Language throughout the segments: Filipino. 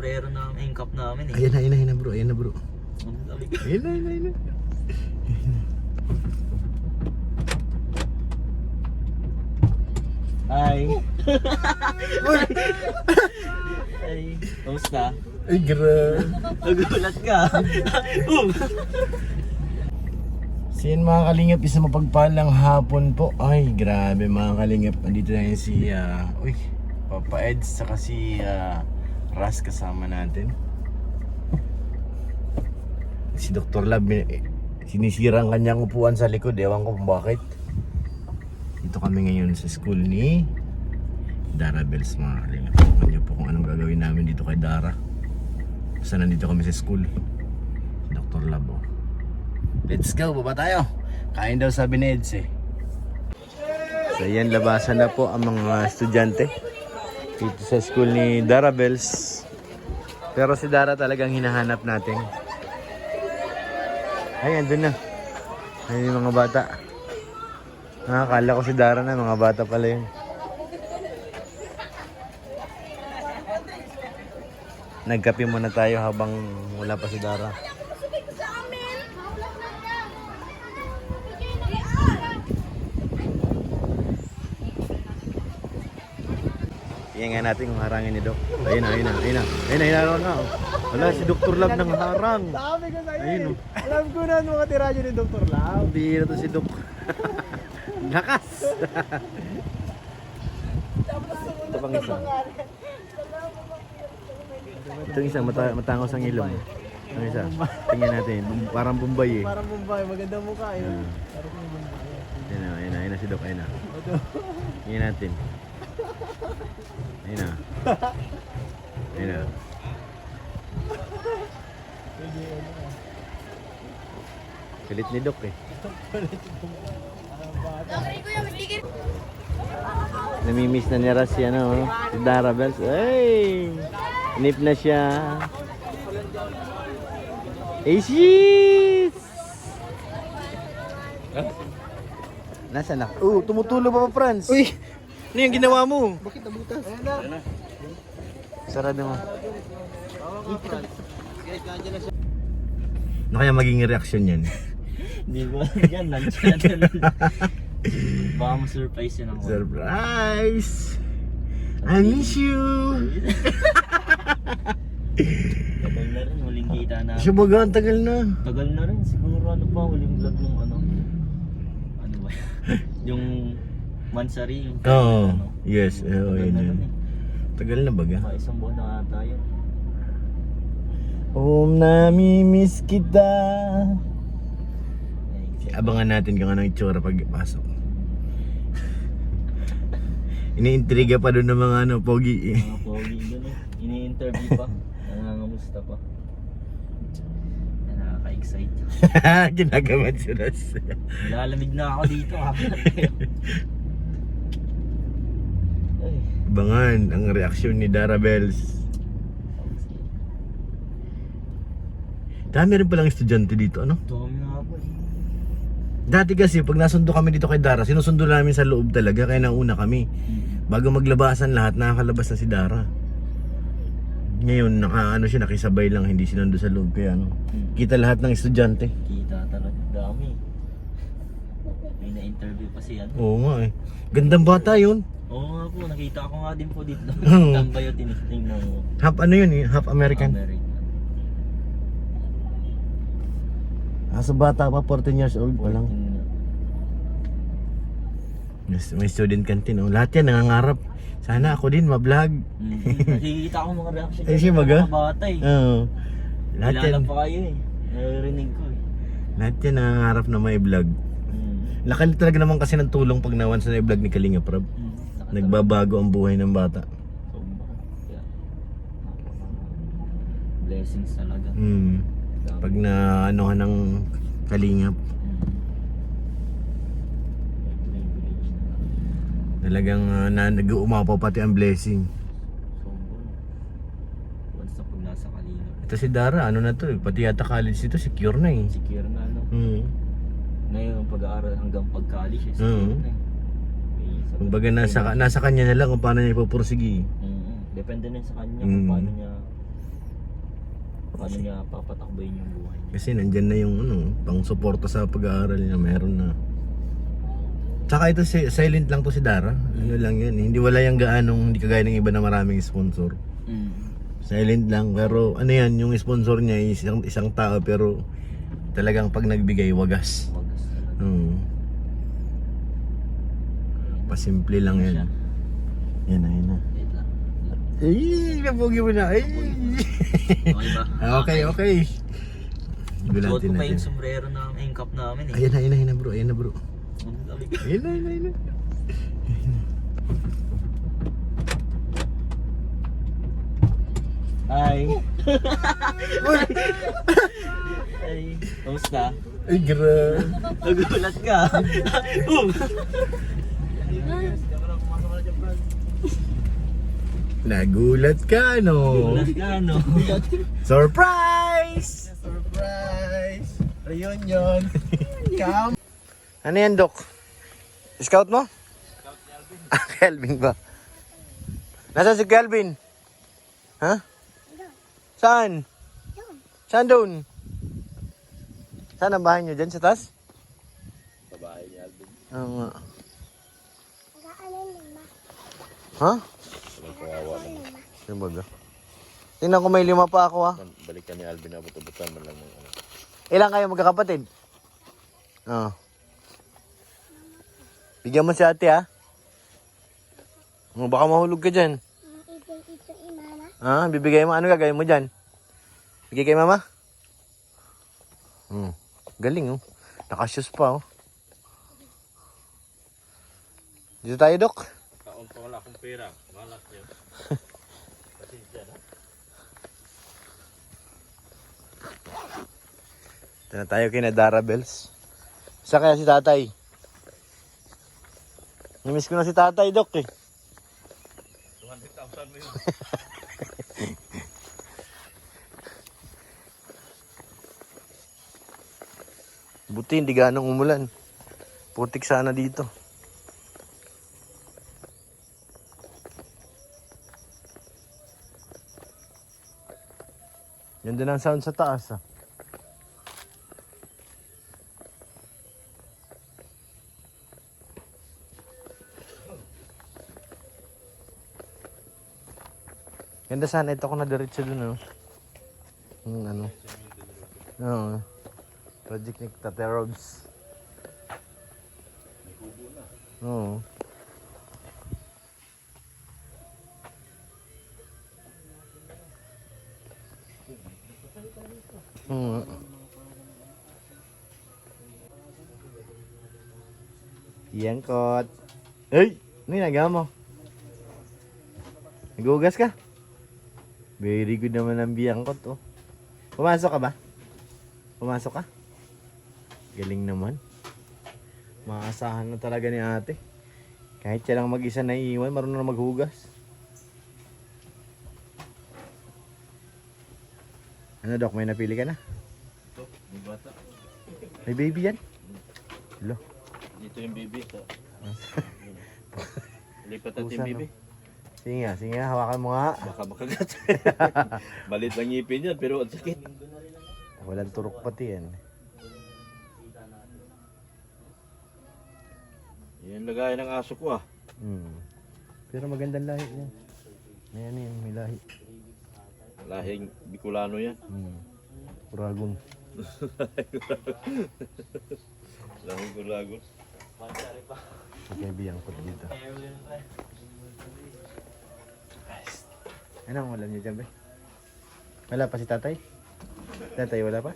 sombrero namin, yung cap namin eh. Ayan na bro, ayan na bro. Ang dami. Ayun na. Ay. Ay, kamusta? Ay, grabe. Nagulat ka. So yan mga kalingap, isang mapagpalang hapon po. Ay, grabe mga kalingap. Nandito na yun si, Papa Eds, saka si Ras kasama natin. Si Dr. Lab, sinisira ang kanyang upuan sa likod. Ewan ko kung bakit. Dito kami ngayon sa school ni Dara Bells mga kalingap. Ewan niyo po kung anong gagawin namin dito kay Dara. Basta nandito kami sa school. Si Dr. Lab, oh. Let's go, baba tayo. Kain daw sabi ni Eds eh. So yan, labasan na po ang mga estudyante dito sa school ni Dara Bells. Pero si Dara talagang hinahanap natin. Ay, andun na. Ayun yung mga bata. Akala ko si Dara na, mga bata pala yun. Nagkape muna tayo habang wala pa si Dara. Iyan nga natin kung harangin ni Doc. Ayun na. Wala si Dr. Lab nang harang. Sabi ko sa'yo Ayun, oh. Alam ko na mga tirajo ni Dr. Lam. Bira to si Doc. Lakas. Ito pang isa. Itong isa, matangos ang ilong. Ang isa, tingnan natin. Parang Bombay eh. Parang Bombay, maganda mukha yun. Parang Bombay. Ayun na si Doc, ayun na. Tingnan natin. Ayun na. Ayun na. Galit ni Doc eh. Namimiss na niya si si Dara Bells. Hey! Inip na siya. Aces! Nasaan na? Tumutulo pa pa, Franz. Uy! Ano yung ginawa mo? Bakit nabutas? Ayan na. Sarado mo. Ano kaya magiging reaksyon yan? Hindi ko alam yan, lunch na lang. Baka ma-surprise yun ako. Surprise! I miss you! Tagal na rin, huling kita na. Siya baga, ang tagal na. Tagal na rin, siguro ano pa, huling vlog nung ano. Ano ba yan? Yung Mansari. Yung Oo, ano. yes. Tagal Yun na yun. rin eh. Tagal na baga. Mga isang buwan na ata yun. Namimiss kita. Ay, Abangan natin kung anong itsura pagpasok. Iniintriga pa doon ng mga pogi. mga pogi doon eh. Ini-interview pa. Nangangamusta pa. Nakaka-excite. Ginagawa si Ras. Lalamig na ako dito. Ay. Abangan ang reaksyon ni Dara Bells. Dami rin palang estudyante dito, ano? Dami nga po eh. Dati kasi pag nasundo kami dito kay Dara, sinusundo namin sa loob talaga, kaya nauna kami. Bago maglabasan lahat, nakakalabas na si Dara. Ngayon, nakisabay lang, hindi sinundo sa loob, kaya kita lahat ng estudyante. Kita talaga. Dami. May na-interview pa siya. Oo nga eh. Gandang bata yun. Oo nga po, nakita ko nga din po dito. Oo. Tambay yung tiniting ng Half ano yun eh, half American. American. So bata pa, 14 years old pa lang. 14 Yes, may student canteen. Lahat yan nangangarap. Sana ako din ma-vlog. Nakikita ko mga reaction Eh, siya baga? mga bata eh. Oo. Lahat Kilala yan, pa kayo eh. Naririnig ko eh. lahat yan nangangarap na may vlog. Laki talaga naman kasi ng tulong pag once na i-vlog ni Kalinga Prab. Nagbabago ang buhay ng bata. Kaya, blessings talaga. Pag na ka ng Kalingap, talagang nag-uumapaw pati ang blessing. Once na pag nasa Kalingap. Ito si Dara, ano na to eh, pati yata college dito, secure na eh. Secure na no. Ngayon pag-aaral hanggang pag-college eh. Oo. Secure na eh. Kumbaga nasa kanya na lang kung paano niya ipupursigi. Depende na sa kanya Mm. kung paano niya paano niya papatakbayin yung buhay niya. Kasi nandyan na yung ano, pang suporta sa pag-aaral niya, meron na. Tsaka ito silent lang to si Dara. Ano lang yun, hindi wala yung gaanong, hindi kagaya ng iba na maraming sponsor. Silent lang, pero ano yan, yung sponsor niya isang tao, pero talagang pag nagbigay, wagas. Wagas. Pasimple lang yan. Yan na, yan na. Wait lang. Ay, nabugi mo na. Ay. Okay ba? Okay. Suot Gulatin ko pa yung natin. sombrero na yung cup namin eh. Ayan na bro, ayan na bro. Ang dami. Ayun na. Hi! Ay, kamusta? Ay, gra. Nagulat ka! Nagulat ka, no? Nagulat ka, no? Surprise! Surprise! Reunion! Come! Ano yan, Dok? Scout mo? Scout Kelvin. Kelvin ba? Nasaan si Kelvin? Ha? Saan? Saan doon? Saan ang bahay nyo? Diyan sa taas? Sa bahay ni Alvin. Oo nga. Ha? Yung baga. Tingnan ko may 5 pa ako ha. Balikan ni Alvin na buto-butan man lang ng ano. Ilan kayo magkakapatid? Oo. Bigyan mo si ate ha. Baka mahulog ka dyan. Ah, bibigay mo. Ano gagawin mo dyan? Bigay kay mama? Galing oh. Nakashoes pa oh. Dito tayo, Dok. Kaon pa wala akong pera. Malak yun. Pasensya na. Ito na tayo kina Dara Bells. Isa kaya si tatay? Namiss ko na si tatay, Dok eh. 200,000 mo yun. Buti hindi ganong umulan. Putik sana dito. Yan din ang sound sa taas ah. Ganda sana ito kung nadiretso dun, ano. Oo. Project ni Tate Robs. Oo. Yangkot. Ay! Ano yung nagawa mo? Nagugas ka? Very good naman ang biyangkot, oh. Pumasok ka ba? Pumasok ka? Galing naman. Maasahan na talaga ni ate. Kahit siya lang mag-isa na iiwan, marunong na maghugas. Ano, Dok? May napili ka na? Ito, may bata. May baby yan? Hello? Dito yung baby. Lipat natin Pusa, yung baby. no? Sige nga, hawakan mo nga. Baka makagat. Balit lang ngipin yan, pero ang sakit. Walang turok pati yan. Yan lagay ng aso ko ah. Pero magandang lahi yan. May lahi. Lahing Bicolano yan. Uragon. Lahing Kuragon. Okay, biyangkot dito. Anong ulam niyo dyan, be? Wala pa si tatay? Tatay, wala pa?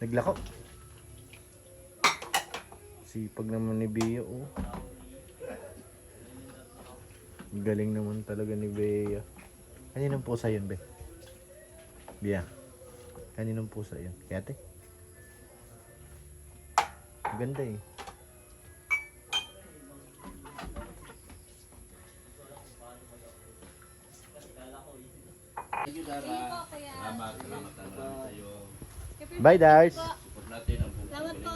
Naglako? Sipag naman ni Bea, oh. Galing naman talaga ni Bea. Kaninong pusa yun, be? Bea, kaninong pusa yun? Kaya ate? Ganda eh. Bye, Dars. Salamat po.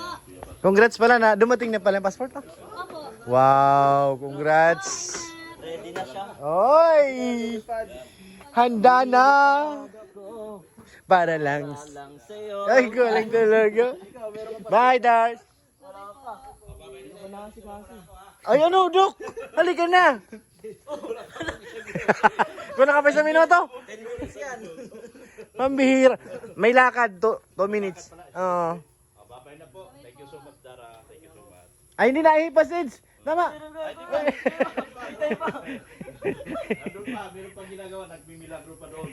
Congrats pala na dumating na pala yung passport, no? Opo. Wow, congrats. Ready na siya. Oy! Handa na. para lang. Lang sa'yo. Ay, galing talaga. Bye, Dars. Hindi ko na kasi. Ay, ano, Dok? Halika na. Kuna ka pa sa minuto? 10 minutes yan. Pambihira. May lakad, 2 minutes. Oo. Babay na po. Thank you so much, Dara. Thank you so much. Ay, hindi na ipasid. Tama. Nandun pa, meron pang ginagawa. Nagmimilagro pa doon.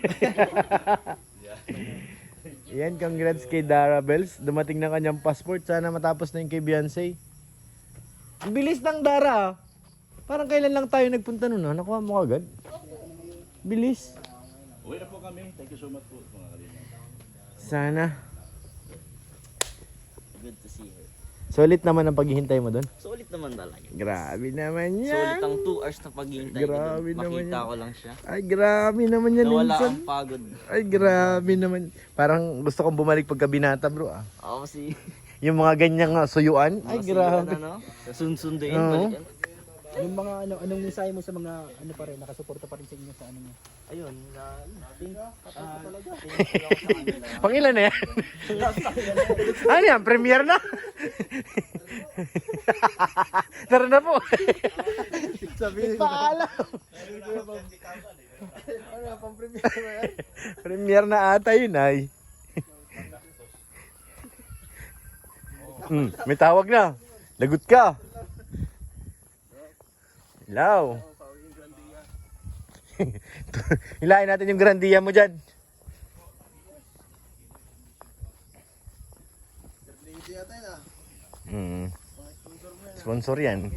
Yan, congrats kay Dara Bells. Dumating na kanyang passport. Sana matapos na yung kay Beyonce. Ang bilis ng Dara. Parang kailan lang tayo nagpunta nun, ha? Nakuha mo agad. Bilis. Uwi na po kami. Thank you so much po, mga kalingap. Sana. Good to see her. Solid naman ang paghihintay mo doon. Sulit naman talaga. Grabe naman yan. Sulit ang 2 hours na paghihintay ko Grabe doon. naman Makita yan. ko lang siya. Ay, grabe naman yan, Nawala minsan. ang pagod. Ay, grabe naman. Parang gusto kong bumalik pagka binata, bro, ah. Ako si... Yung mga ganyang suyuan. Ay, grabe. Ano, sunsunduin, Oo. balikan. Yung mga anong mensahe mo sa mga ano pa rin, nakasuporta pa rin sa inyo sa ano niya. Ayun, thank you ako sa kanila. Pangilan na yan? Ano yan? Premiere na? Tara na po. Sabihin Paalam. ano pang premiere mo yan? Premiere na ata yun ay. May tawag na. Lagot ka. Hello. Hilahin natin yung grandiya mo dyan. Sponsor yan.